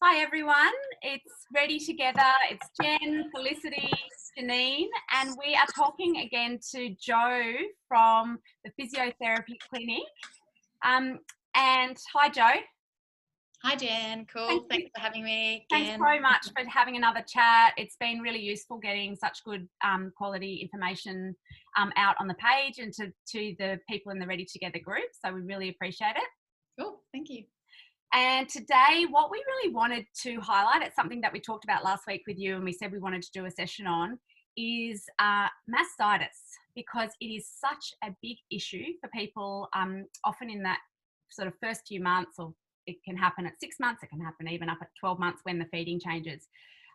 Hi everyone, it's Ready Together. It's Jen, Felicity, Janine, and we are talking again to Jo from the Physiotherapy Clinic. And hi Jo. Hi Jen, Thank cool. you. Thanks for having me Thanks again. so much for having another chat. It's been really useful getting such good quality information out on the page and to the people in the Ready Together group. So we really appreciate it. Cool, thank you. And today, what we really wanted to highlight, it's something that we talked about last week with you and we said we wanted to do a session on, is mastitis, because it is such a big issue for people often in that sort of first few months, or it can happen at 6 months, it can happen even up at 12 months when the feeding changes.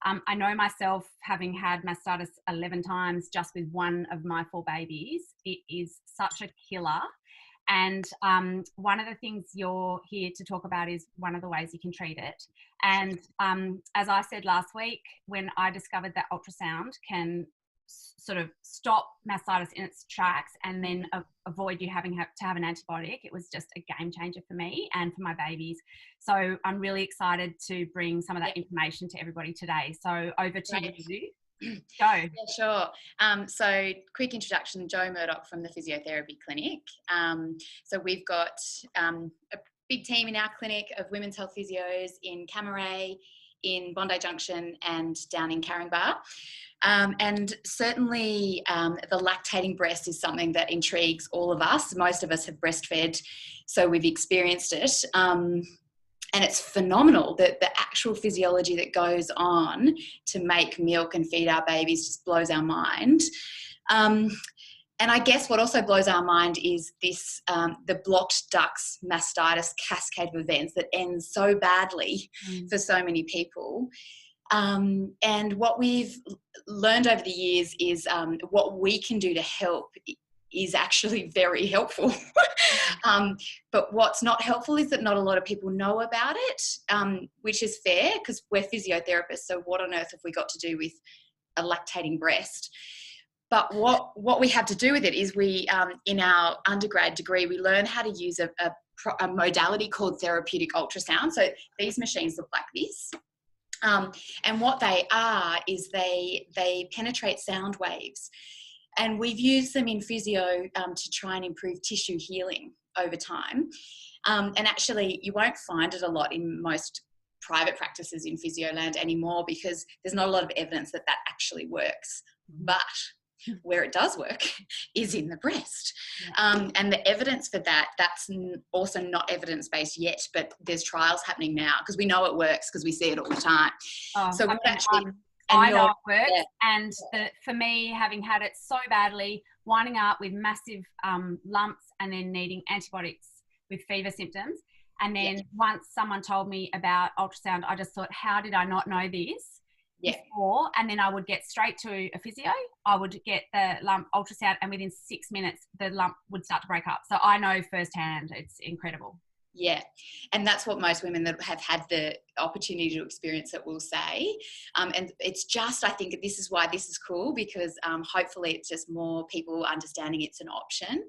I know myself, having had mastitis 11 times just with one of my 4 babies, it is such a killer. And one of the things you're here to talk about is one of the ways you can treat it. And as I said last week, when I discovered that ultrasound can sort of stop mastitis in its tracks and then avoid you having to have an antibiotic, it was just a game changer for me and for my babies. So I'm really excited to bring some of that information to everybody today. So over to you. Go. Yeah, sure. So quick introduction, Jo Murdoch from the Physiotherapy Clinic. So we've got a big team in our clinic of women's health physios in Camaray, in Bondi Junction and down in Caringbah. And certainly the lactating breast is something that intrigues all of us. Most of us have breastfed, so we've experienced it. And it's phenomenal that the actual physiology that goes on to make milk and feed our babies just blows our mind. And I guess what also blows our mind is this, the blocked ducts mastitis cascade of events that ends so badly for so many people. And what we've learned over the years is what we can do to help is actually very helpful. But what's not helpful is that not a lot of people know about it, which is fair because we're physiotherapists, so what on earth have we got to do with a lactating breast? But what we have to do with it is we, in our undergrad degree, we learn how to use a modality called therapeutic ultrasound. So these machines look like this. And what they are is they penetrate sound waves. And we've used them in physio to try and improve tissue healing over time. And actually, you won't find it a lot in most private practices in Physioland anymore because there's not a lot of evidence that that actually works. But where it does work is in the breast. And the evidence for that's also not evidence-based yet, but there's trials happening now because we know it works because we see it all the time. So what actually... I know it works, yeah. and for me, having had it so badly, winding up with massive lumps and then needing antibiotics with fever symptoms, and then once someone told me about ultrasound, I just thought, how did I not know this before? And then I would get straight to a physio, I would get the lump ultrasound, and within 6 minutes, the lump would start to break up. So I know firsthand, it's incredible. Yeah, and that's what most women that have had the opportunity to experience it will say. And it's just, I think this is why this is cool because hopefully it's just more people understanding it's an option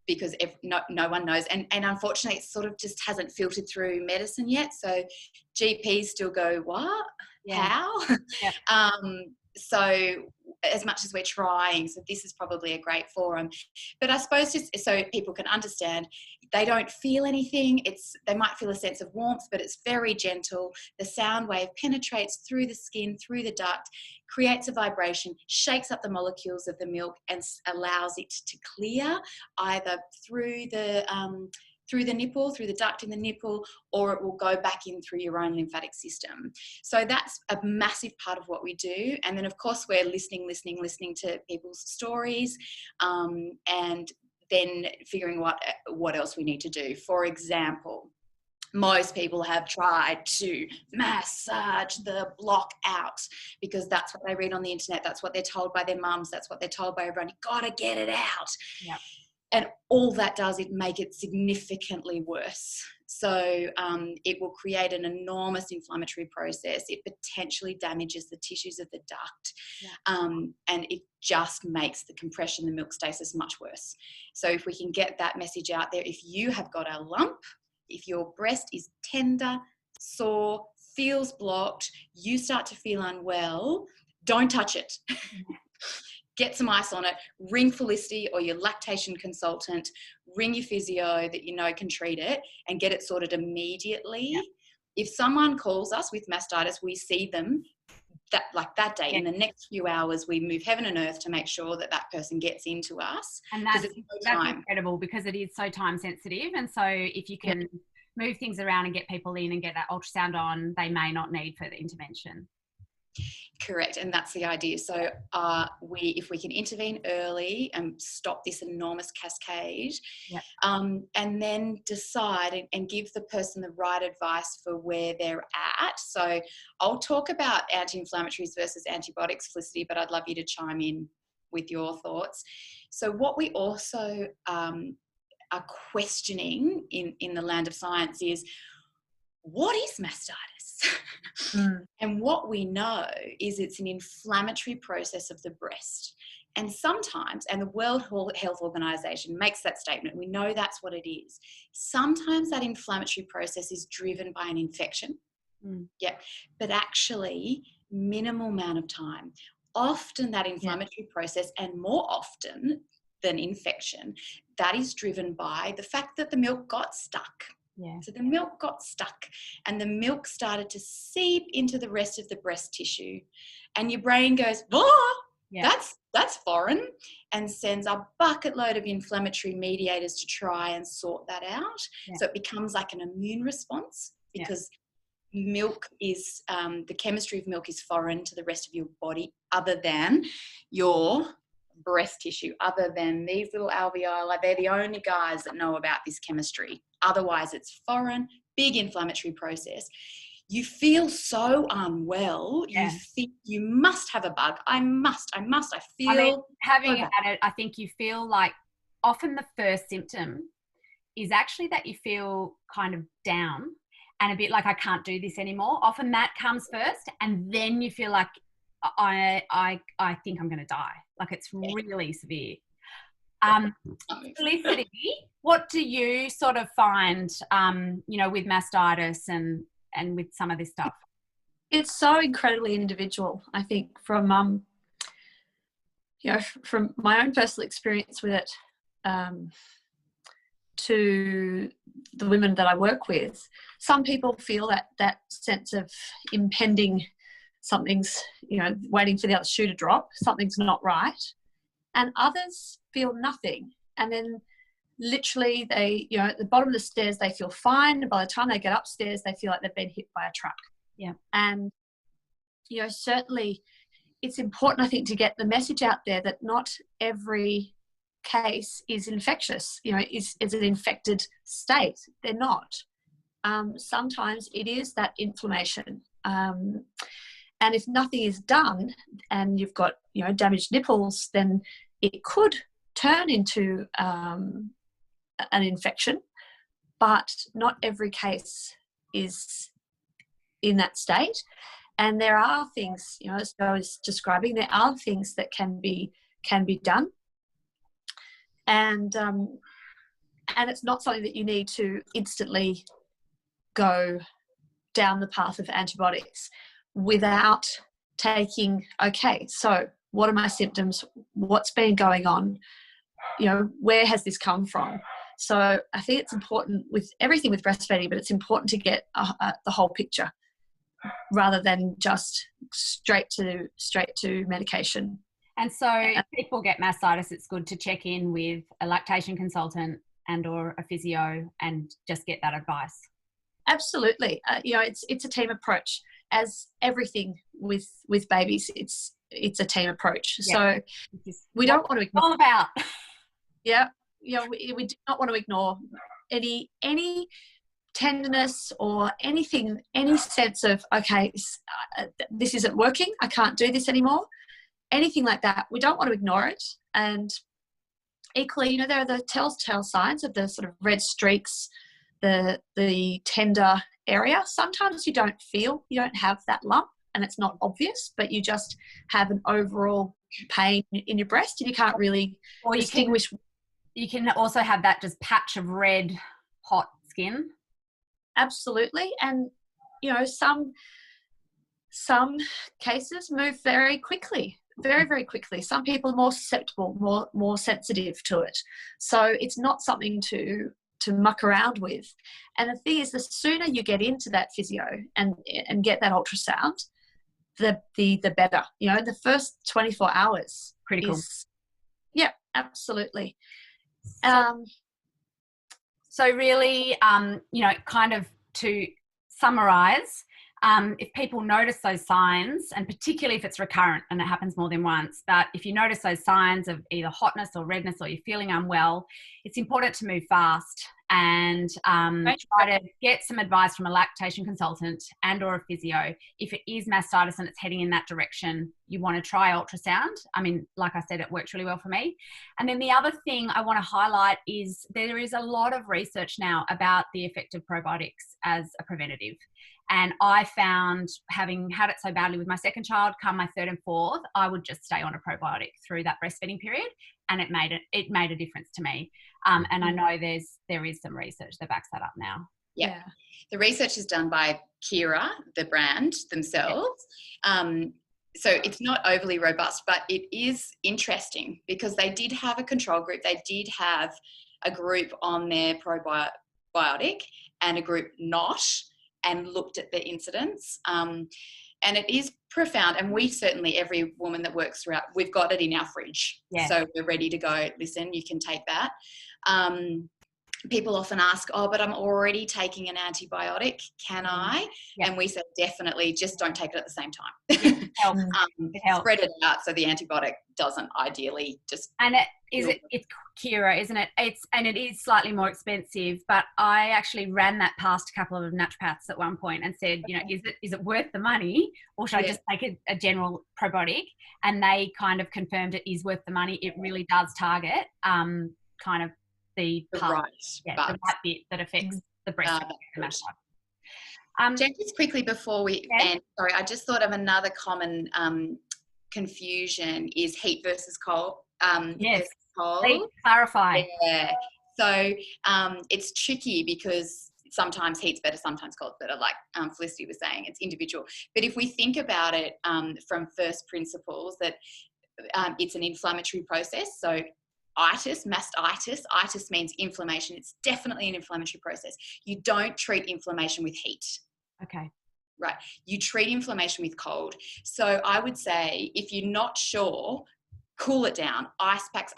because no one knows. And unfortunately, it sort of just hasn't filtered through medicine yet. So GPs still go, what? Yeah. How? So as much as we're trying, so this is probably a great forum. But I suppose just so people can understand, they don't feel anything. They might feel a sense of warmth, but it's very gentle. The sound wave penetrates through the skin, through the duct, creates a vibration, shakes up the molecules of the milk and allows it to clear either through the nipple, through the duct in the nipple, or it will go back in through your own lymphatic system. So that's a massive part of what we do. And then, of course, we're listening to people's stories and then figuring what else we need to do. For example, most people have tried to massage the block out because that's what they read on the internet. That's what they're told by their mums. That's what they're told by everyone. You've got to get it out. Yep. And all that does is make it significantly worse. So it will create an enormous inflammatory process. It potentially damages the tissues of the duct. And it just makes the compression, the milk stasis much worse. So if we can get that message out there, if you have got a lump, if your breast is tender, sore, feels blocked, you start to feel unwell, don't touch it. Get some ice on it, ring Felicity or your lactation consultant, ring your physio that you know can treat it, and get it sorted immediately. Yeah. If someone calls us with mastitis, we see them that day. Yeah. In the next few hours, we move heaven and earth to make sure that that person gets into us. And that's incredible, because it is so time sensitive. And so if you can move things around and get people in and get that ultrasound on, they may not need further intervention. Correct, and that's the idea. So if we can intervene early and stop this enormous cascade, and then decide and give the person the right advice for where they're at. So I'll talk about anti-inflammatories versus antibiotics, Felicity, but I'd love you to chime in with your thoughts. So what we also are questioning in the land of science is, what is mastitis? And what we know is it's an inflammatory process of the breast. And sometimes, and the World Health Organization makes that statement, we know that's what it is. Sometimes that inflammatory process is driven by an infection. But actually minimal amount of time. Often that inflammatory process, and more often than infection, that is driven by the fact that the milk got stuck. So the milk got stuck, and the milk started to seep into the rest of the breast tissue, and your brain goes, that's foreign, and sends a bucket load of inflammatory mediators to try and sort that out. So it becomes like an immune response, because milk is, the chemistry of milk is foreign to the rest of your body, other than your breast tissue, other than these little alveoli. Like, they're the only guys that know about this chemistry. Otherwise it's foreign, big inflammatory process. You feel so unwell. You think you must have a bug. I feel, I mean, having had it, I think you feel like often the first symptom is actually that you feel kind of down and a bit like, I can't do this anymore. Often that comes first, and then you feel like, I think I'm going to die. Like, it's really severe. Felicity, what do you sort of find, with mastitis and with some of this stuff? It's so incredibly individual, I think, from from my own personal experience with it, to the women that I work with. Some people feel that sense of impending, something's, waiting for the other shoe to drop, something's not right. And others feel nothing. And then literally they, at the bottom of the stairs, they feel fine. And by the time they get upstairs, they feel like they've been hit by a truck. And, certainly it's important, I think, to get the message out there that not every case is infectious, is an infected state. They're not. Sometimes it is that inflammation. And if nothing is done and you've got, damaged nipples, then it could turn into an infection, but not every case is in that state. And there are things, as I was describing, there are things that can be done. And it's not something that you need to instantly go down the path of antibiotics without taking, okay, so what are my symptoms? What's been going on? Where has this come from? So I think it's important with everything with breastfeeding, but it's important to get the whole picture rather than just straight to medication. And so if people get mastitis, it's good to check in with a lactation consultant and or a physio and just get that advice. Absolutely. It's a team approach. As everything with babies, it's a team approach. So we don't want to ignore all about. We do not want to ignore any tenderness or anything, any sense of, okay, this isn't working, I can't do this anymore. Anything like that, we don't want to ignore it. And equally, there are the telltale signs of the sort of red streaks, the tender area. Sometimes you don't have that lump and it's not obvious, but you just have an overall pain in your breast and you can't really distinguish. You can also have that just patch of red, hot skin. Absolutely. And, you know, some cases move very quickly, very, very quickly. Some people are more susceptible, more sensitive to it. So it's not something to muck around with. And the thing is, the sooner you get into that physio and get that ultrasound, the better. You know, the first 24 hours Critical. Yeah, absolutely. So really, you know, kind of to summarize, if people notice those signs, and particularly if it's recurrent and it happens more than once, but if you notice those signs of either hotness or redness, or you're feeling unwell, it's important to move fast and try to get some advice from a lactation consultant and or a physio. If it is mastitis and it's heading in that direction, you want to try ultrasound. I mean, like I said, it works really well for me. And then the other thing I want to highlight is there is a lot of research now about the effect of probiotics as a preventative. And I found, having had it so badly with my second child, come my third and fourth, I would just stay on a probiotic through that breastfeeding period, and it made a difference to me. And I know there is some research that backs that up now. Yeah. The research is done by Kira, the brand themselves. So it's not overly robust, but it is interesting because they did have a control group. They did have a group on their probiotic and a group not, and looked at the incidence. And it is profound. And we certainly, every woman that works throughout, we've got it in our fridge. Yeah. So we're ready to go, listen, you can take that. People often ask, oh, but I'm already taking an antibiotic. Can I? Yeah. And we say, definitely, just don't take it at the same time. It helps. It helps. Spread it out so the antibiotic doesn't ideally just... And it's Kira, isn't it? It is slightly more expensive, but I actually ran that past a couple of naturopaths at one point and said, you know, is it worth the money, or should I just take a general probiotic? And they kind of confirmed it is worth the money. It really does target kind of the right bit that affects the breast. Jen, just quickly before we end, sorry, I just thought of another common confusion is heat versus cold. Yes, please clarify. Yeah, so it's tricky because sometimes heat's better, sometimes cold's better, like Felicity was saying, it's individual. But if we think about it from first principles, that it's an inflammatory process, so mastitis means inflammation. It's definitely an inflammatory process. You don't treat inflammation with heat. Okay. Right. You treat inflammation with cold. So I would say, if you're not sure, cool it down. Ice packs.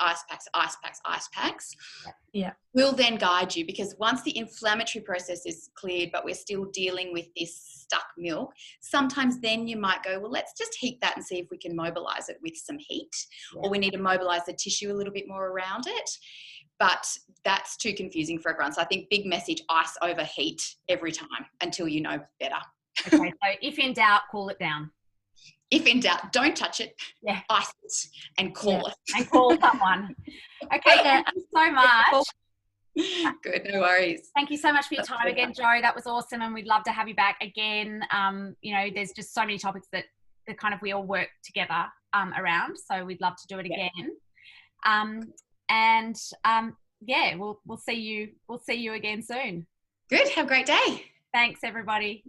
Yeah. Will then guide you, because once the inflammatory process is cleared, but we're still dealing with this stuck milk, sometimes then you might go, well, let's just heat that and see if we can mobilize it with some heat, or we need to mobilize the tissue a little bit more around it. But that's too confusing for everyone. So I think big message, ice over heat every time until you know better. Okay, so if in doubt, cool it down. If in doubt, don't touch it. Yeah. Ice it and call it. And call someone. Okay, thank you so much. Good, no worries. Thank you so much for your time again, Jo. That was awesome, and we'd love to have you back again. You know, there's just so many topics that kind of we all work together around, so we'd love to do it again. Yeah, we'll see you again soon. Good. Have a great day. Thanks, everybody.